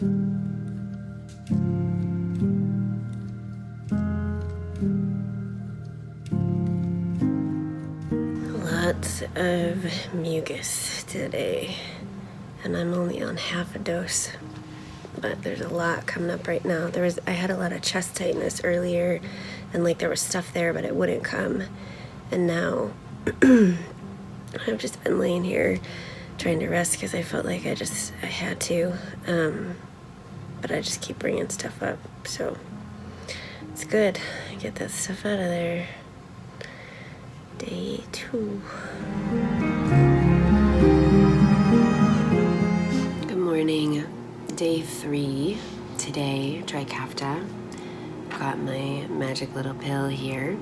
Lots of mucus today, and I'm only on half a dose, but there's a lot coming up right now. I had a lot of chest tightness earlier, and like there was stuff there, but it wouldn't come. And now I've just been laying here trying to rest because I felt like I had to, but I just keep bringing stuff up, so it's good. Get that stuff out of there. Day 2. Good morning. Day 3. Today, Trikafta. Got my magic little pill here.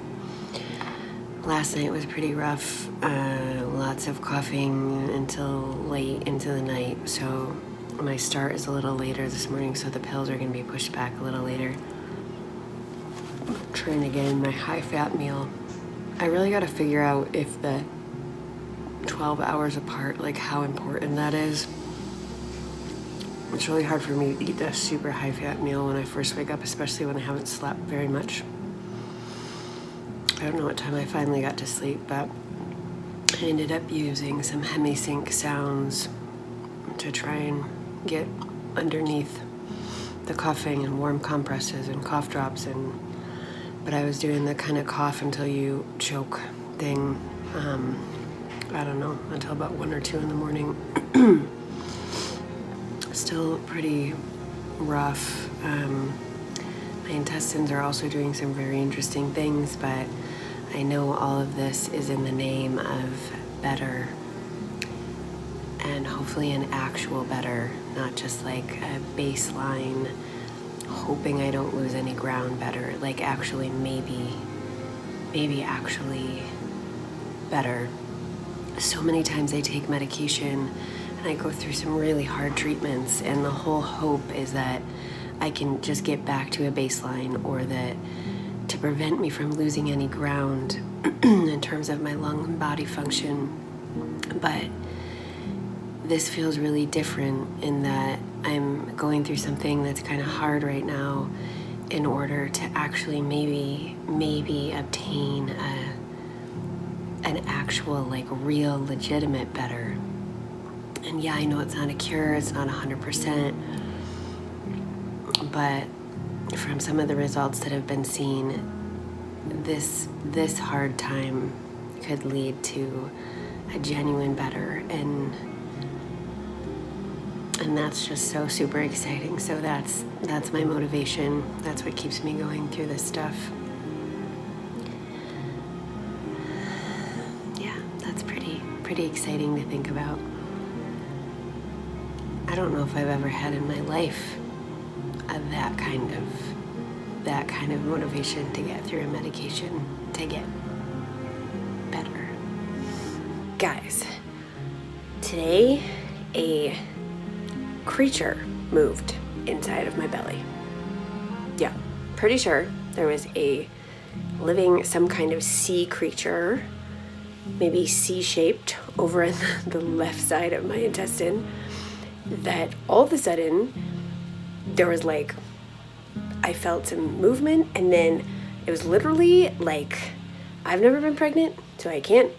Last night was pretty rough. Lots of coughing until late into the night. So my start is a little later this morning, so the pills are going to be pushed back a little later. I'm trying to get in my high-fat meal. I really got to figure out if the 12 hours apart, like how important that is. It's really hard for me to eat that super high-fat meal when I first wake up, especially when I haven't slept very much. I don't know what time I finally got to sleep, but I ended up using some hemisync sounds to try and get underneath the coughing and warm compresses and cough drops, but I was doing the kind of cough until you choke thing, I don't know, until about 1 or 2 in the morning. Still pretty rough. My intestines are also doing some very interesting things, but I know all of this is in the name of better, and hopefully an actual better, not just like a baseline hoping I don't lose any ground better, like actually maybe actually better. So many times I take medication and I go through some really hard treatments, and the whole hope is that I can just get back to a baseline, or that to prevent me from losing any ground in terms of my lung and body function. But this feels really different in that I'm going through something that's kind of hard right now in order to actually maybe obtain an actual, like, real legitimate better. And yeah, I know it's not a cure, it's not 100%, but from some of the results that have been seen, this hard time could lead to a genuine better, and that's just so super exciting. So that's my motivation. That's what keeps me going through this stuff. Yeah, that's pretty exciting to think about. I don't know if I've ever had in my life that kind of motivation to get through a medication to get better. Guys, today a creature moved inside of my belly. Yeah, pretty sure there was a living, some kind of sea creature, maybe C-shaped, over on the left side of my intestine, that all of a sudden there was like, I felt some movement, and then it was literally like, I've never been pregnant, so I can't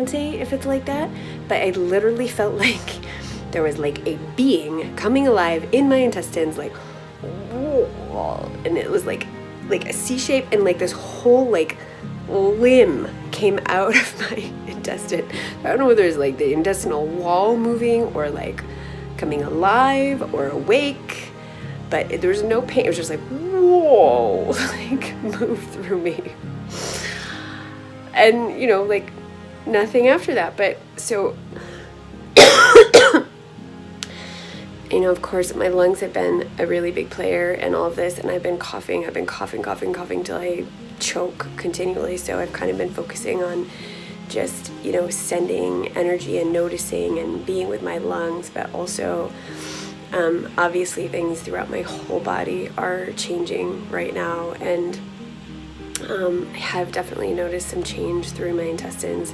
say if it's like that, but I literally felt like there was like a being coming alive in my intestines, like, and it was like a C shape, and like this whole like limb came out of my intestine. I don't know whether it's like the intestinal wall moving or like coming alive or awake, but there was no pain. It was just like, whoa, like moved through me. And, you know, like nothing after that. But so, you know, of course, my lungs have been a really big player in all of this, and I've been coughing till I choke continually. So I've kind of been focusing on just, you know, sending energy and noticing and being with my lungs, but also obviously things throughout my whole body are changing right now, and I have definitely noticed some change through my intestines.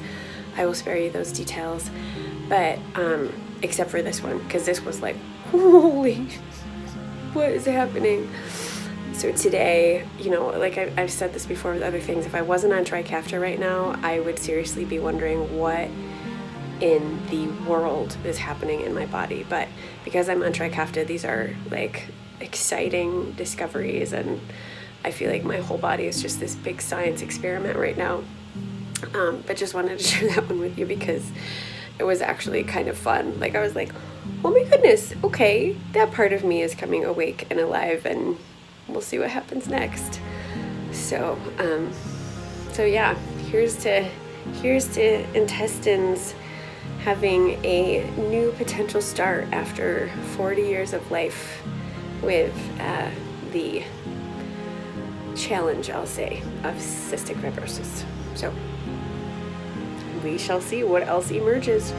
I will spare you those details, but except for this one, because this was like, holy, what is happening? So today, you know, like I've said this before with other things, if I wasn't on Trikafta right now, I would seriously be wondering what in the world is happening in my body. But because I'm on Trikafta, these are like exciting discoveries, and I feel like my whole body is just this big science experiment right now. But just wanted to share that one with you because it was actually kind of fun. Like I was like, oh my goodness, okay, that part of me is coming awake and alive, and we'll see what happens next. So yeah, here's to intestines having a new potential start after 40 years of life with the challenge, I'll say, of cystic fibrosis. So we shall see what else emerges.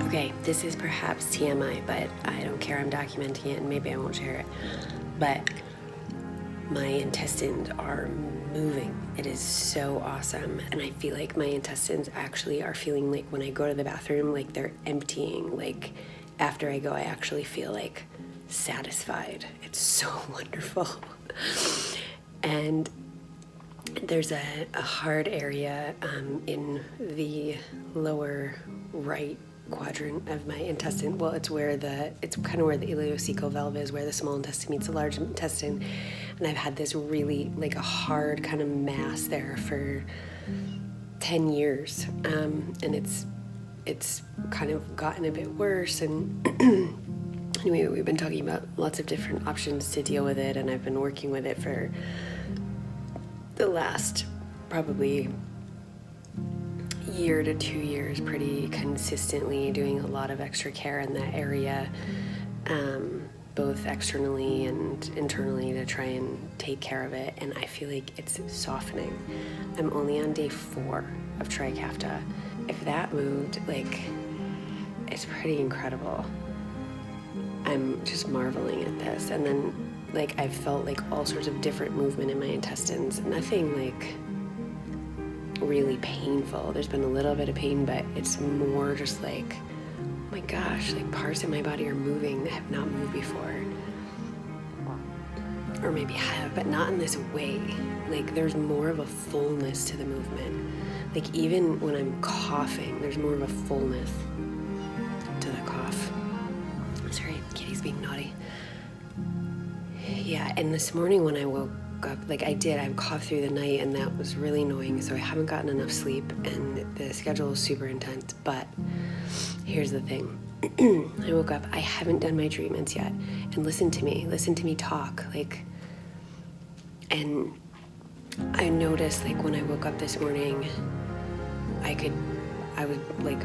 Okay, this is perhaps TMI, but I don't care. I'm documenting it, and maybe I won't share it. But my intestines are moving. It is so awesome. And I feel like my intestines actually are feeling like when I go to the bathroom, like they're emptying. Like after I go, I actually feel like satisfied. It's so wonderful. And there's a hard area in the lower right quadrant of my intestine. Well, it's kind of where the ileocecal valve is, where the small intestine meets the large intestine. And I've had this really like a hard kind of mass there for 10 years. And it's kind of gotten a bit worse. And anyway, we've been talking about lots of different options to deal with it. And I've been working with it for the last probably year to 2 years pretty consistently, doing a lot of extra care in that area, both externally and internally, to try and take care of it. And I feel like it's softening. I'm only on day 4 of Trikafta. If that moved, like, it's pretty incredible. I'm just marveling at this. And then like I've felt like all sorts of different movement in my intestines. Nothing like really painful. There's been a little bit of pain, but it's more just like, oh my gosh, like parts of my body are moving that have not moved before. Or maybe have, but not in this way. Like there's more of a fullness to the movement. Like even when I'm coughing, there's more of a fullness to the cough. Sorry, Kitty's being naughty. Yeah, and this morning when I woke up, like I coughed through the night, and that was really annoying, so I haven't gotten enough sleep, and the schedule is super intense. But here's the thing. I woke up, I haven't done my treatments yet, and listen to me talk, like, and I noticed, like, when I woke up this morning, I was like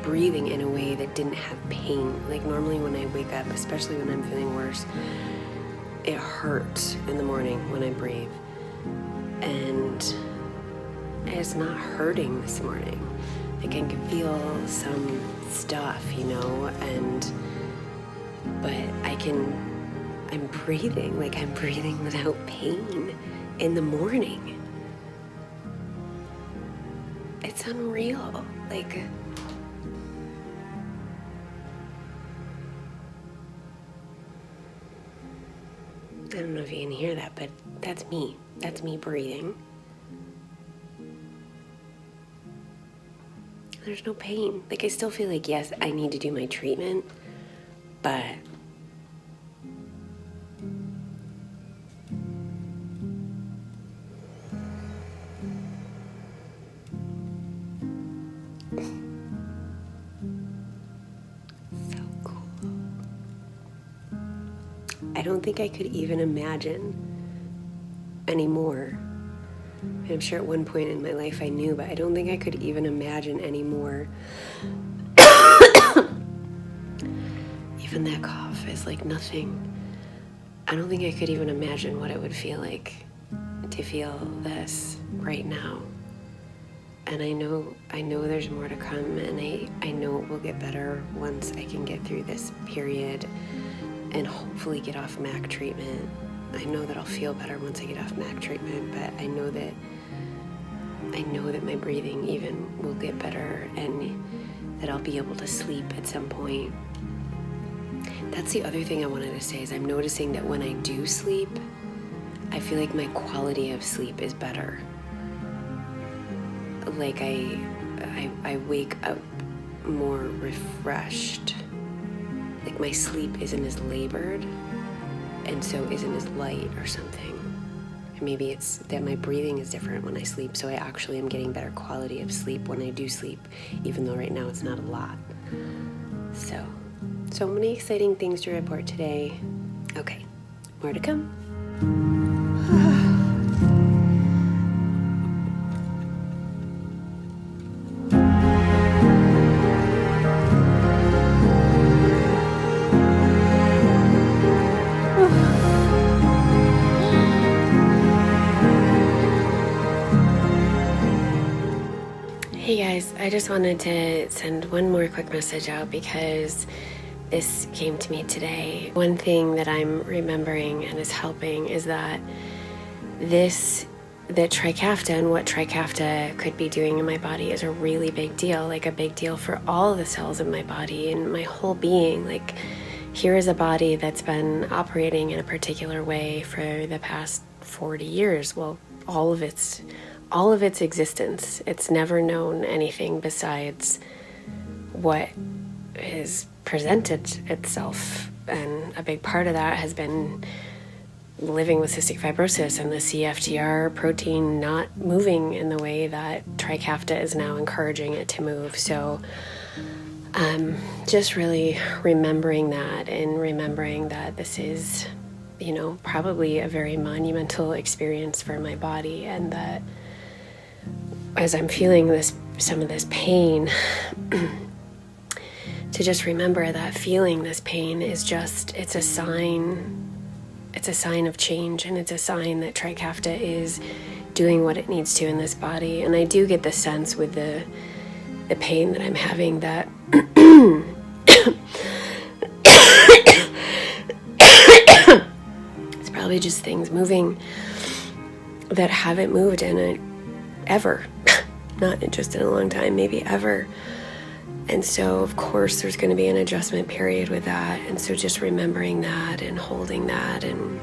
breathing in a way that didn't have pain. Like normally when I wake up, especially when I'm feeling worse, it hurts in the morning when I breathe, and it's not hurting this morning. Like I can feel some stuff, you know, but I'm breathing without pain in the morning. It's unreal. Like, I don't know if you can hear that, but that's me. That's me breathing. There's no pain. Like, I still feel like, yes, I need to do my treatment, but so cool. I don't think I could even imagine anymore. I'm sure at one point in my life I knew, but I don't think I could even imagine anymore. Even that cough is like nothing. I don't think I could even imagine what it would feel like to feel this right now. And I know there's more to come, and I know it will get better once I can get through this period and hopefully get off MAC treatment. I know that I'll feel better once I get off MAC treatment, but I know that my breathing even will get better, and that I'll be able to sleep at some point. That's the other thing I wanted to say, is I'm noticing that when I do sleep, I feel like my quality of sleep is better. Like I wake up more refreshed. Like my sleep isn't as labored, and so isn't as light or something. And maybe it's that my breathing is different when I sleep, so I actually am getting better quality of sleep when I do sleep, even though right now it's not a lot. So many exciting things to report today. Okay, more to come. Hey guys, I just wanted to send one more quick message out because this came to me today. One thing that I'm remembering and is helping is that Trikafta and what Trikafta could be doing in my body is a really big deal, like a big deal for all the cells in my body and my whole being. Like, here is a body that's been operating in a particular way for the past 40 years. Well, all of its existence. It's never known anything besides what is presented itself, and a big part of that has been living with cystic fibrosis and the CFTR protein not moving in the way that Trikafta is now encouraging it to move. So just really remembering that, and remembering that this is, probably a very monumental experience for my body, and that as I'm feeling some of this pain, to just remember that feeling this pain is it's a sign of change, and it's a sign that Trikafta is doing what it needs to in this body. And I do get the sense with the pain that I'm having that it's probably just things moving that haven't moved ever. Not just in a long time, maybe ever. And so, of course, there's going to be an adjustment period with that. And so just remembering that and holding that, and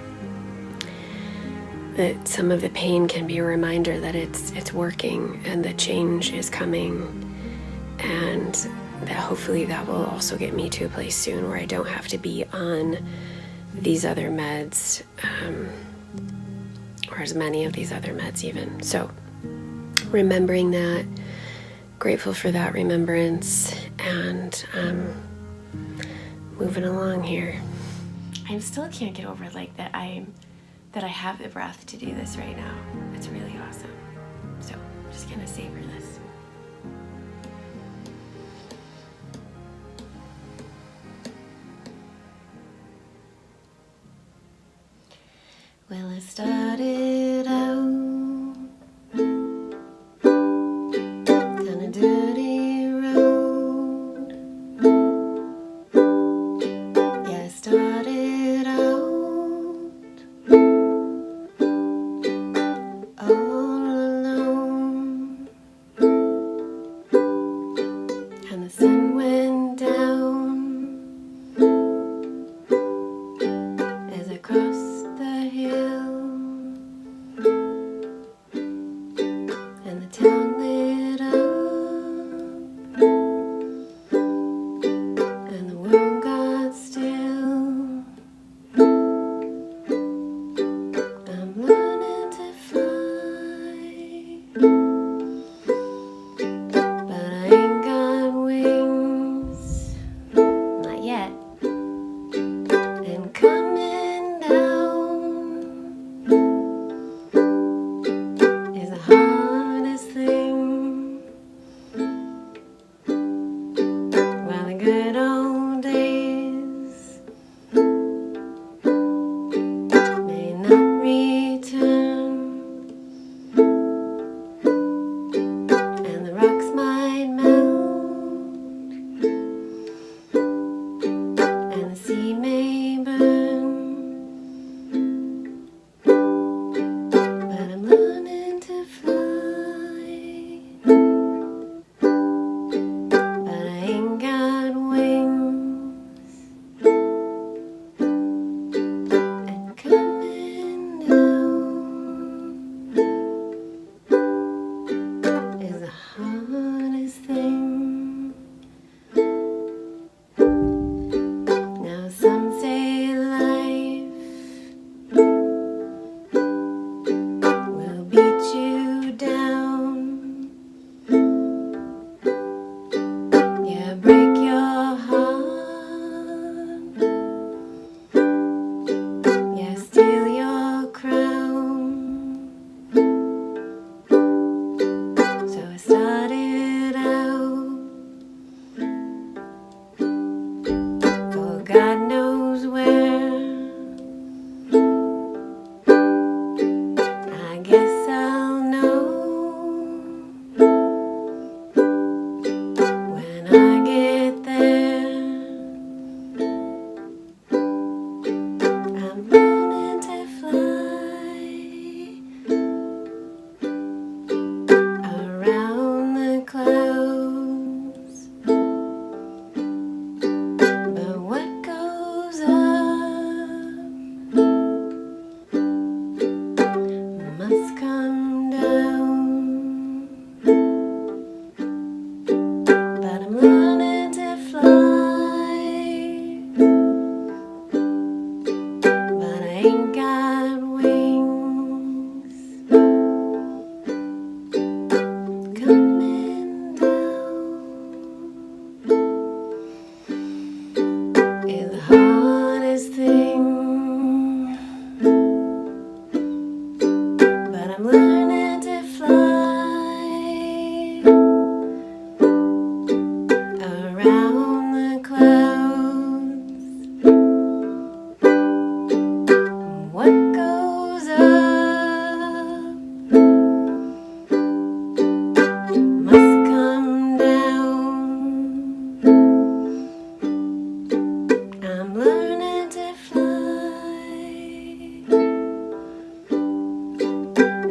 that some of the pain can be a reminder that it's working and the change is coming, and that hopefully that will also get me to a place soon where I don't have to be on these other meds, or as many of these other meds even. So remembering that, grateful for that remembrance, and moving along here. I still can't get over that I have the breath to do this right now. It's really awesome. So I'm just gonna savor this. Well, I started out down a dirty road. Yeah, I started out all alone, and the sun went down as I crossed the hill, and the town lit up, and the world got still. I'm learning to fly, but I ain't got wings. I'm learning to fly, but I ain't got wings. Coming down is the hardest thing, but I'm learning to fly around the clouds. What goes up must come down. I'm learning to fly.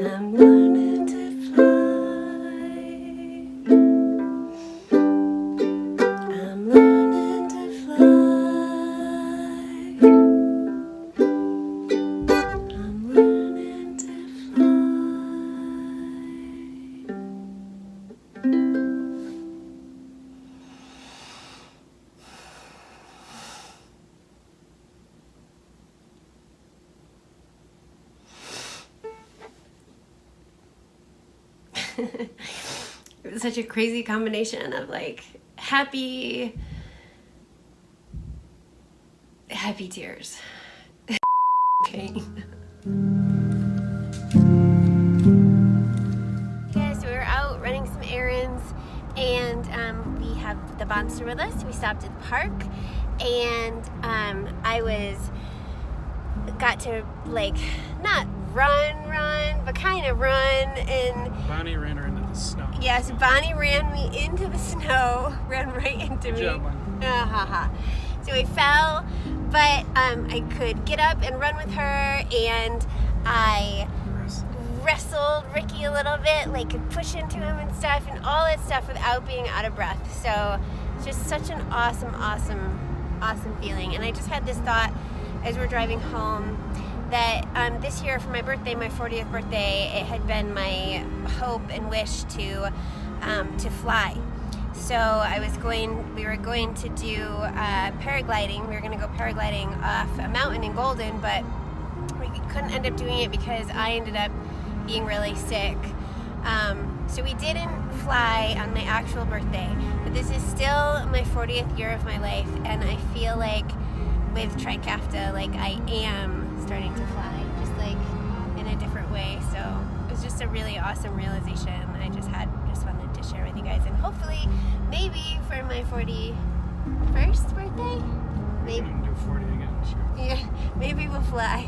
I'm learning to fly. I'm learning to fly. I'm learning to It was such a crazy combination of like happy tears. Okay. Yeah, so we were out running some errands, and we have the monster with us. We stopped at the park, and I got to like not run, but kind of run, and Bonnie ran her into the snow. yes, Bonnie ran me into the snow, ran right into me. So I fell, but I could get up and run with her, and I wrestled Ricky a little bit, like could push into him and stuff, and all that stuff without being out of breath. So it's just such an awesome feeling. And I just had this thought as we're driving home that this year for my birthday, my 40th birthday, it had been my hope and wish to fly. So we were going to do paragliding. We were going to go paragliding off a mountain in Golden, but we couldn't end up doing it because I ended up being really sick. So we didn't fly on my actual birthday, but this is still my 40th year of my life, and I feel like with Trikafta, like I am starting to fly, just like in a different way. So it was just a really awesome realization I just wanted to share with you guys, and hopefully maybe for my 41st birthday, maybe do 40 again, sure. Yeah, maybe we'll fly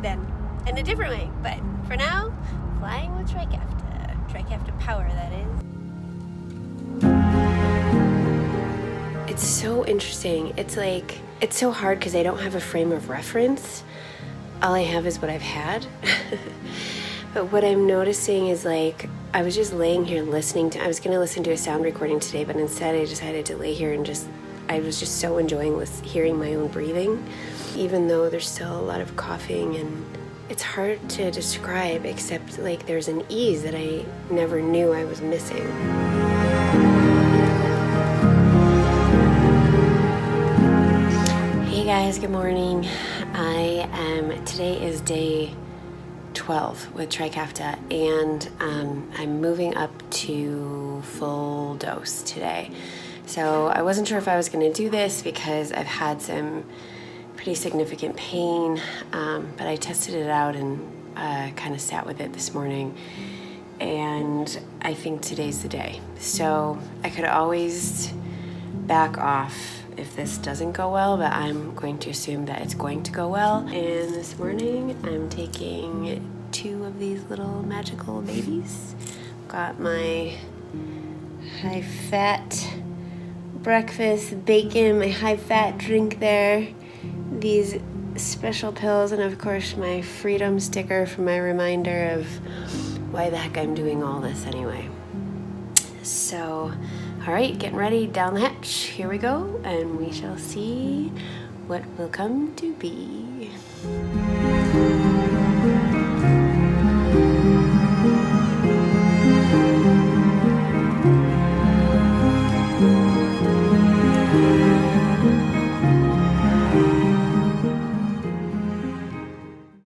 then in a different way, but for now, flying with Trikafta power, that is. It's so interesting. It's so hard because I don't have a frame of reference. All I have is what I've had. But what I'm noticing is like, I was just laying here listening I was going to listen to a sound recording today, but instead I decided to lay here and I was just so enjoying hearing my own breathing, even though there's still a lot of coughing, and it's hard to describe, except like there's an ease that I never knew I was missing. Hey guys, good morning. Today is day 12 with Trikafta, and I'm moving up to full dose today. So I wasn't sure if I was going to do this because I've had pretty significant pain, but I tested it out and kind of sat with it this morning, and I think today's the day. So I could always back off if this doesn't go well, but I'm going to assume that it's going to go well. And this morning I'm taking 2 of these little magical babies. Got my high-fat breakfast, bacon, my high-fat drink there, these special pills, and of course my freedom sticker for my reminder of why the heck I'm doing all this anyway. So, all right, getting ready, down the hatch, here we go, and we shall see what will come to be.